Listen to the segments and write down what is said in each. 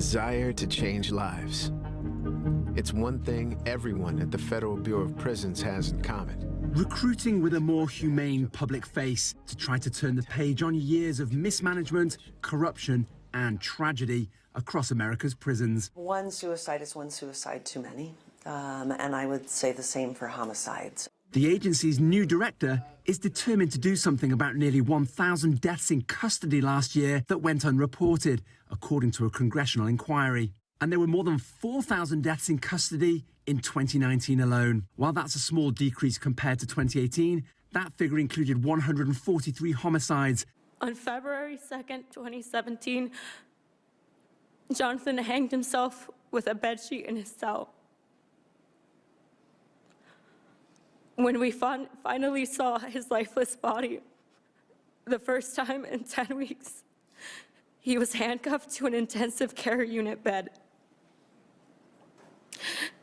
desire to change lives. It's one thing everyone at the Federal Bureau of Prisons has in common. Recruiting with a more humane public face to try to turn the page on years of mismanagement, corruption and tragedy across America's prisons. One suicide is one suicide too many, and I would say the same for homicides. The agency's new director is determined to do something about nearly 1,000 deaths in custody last year that went unreported, according to a congressional inquiry. And there were more than 4,000 deaths in custody in 2019 alone. While that's a small decrease compared to 2018, that figure included 143 homicides. On February 2nd, 2017, Jonathan hanged himself with a bedsheet in his cell. When we finally saw his lifeless body, the first time in 10 weeks, he was handcuffed to an intensive care unit bed.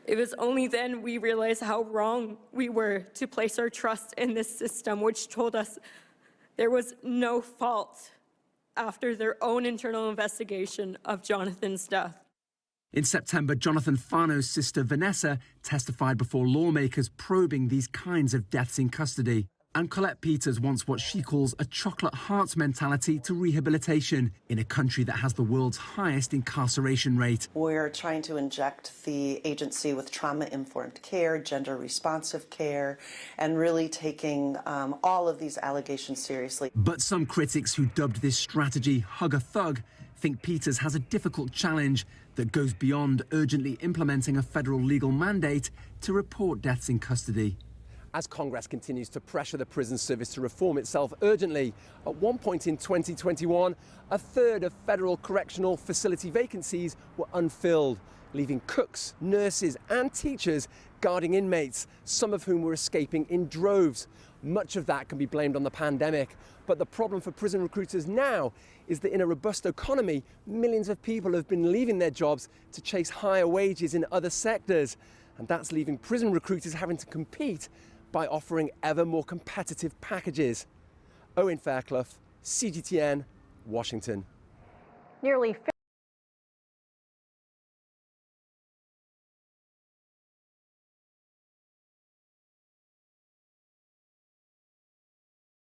It was only then we realized how wrong we were to place our trust in this system, which told us there was no fault after their own internal investigation of Jonathan's death. In September, Jonathan Fano's sister Vanessa testified before lawmakers probing these kinds of deaths in custody. And Colette Peters wants what she calls a chocolate hearts mentality to rehabilitation in a country that has the world's highest incarceration rate. We're trying to inject the agency with trauma-informed care, gender-responsive care, and really taking all of these allegations seriously. But some critics who dubbed this strategy hug a thug think Peters has a difficult challenge that goes beyond urgently implementing a federal legal mandate to report deaths in custody. As Congress continues to pressure the prison service to reform itself urgently, at one point in 2021, a third of federal correctional facility vacancies were unfilled, leaving cooks, nurses and teachers guarding inmates, some of whom were escaping in droves. Much of that can be blamed on the pandemic, but the problem for prison recruiters now is that in a robust economy, millions of people have been leaving their jobs to chase higher wages in other sectors, and that's leaving prison recruiters having to compete by offering ever more competitive packages. Owen, Fairclough, CGTN, Washington. Nearly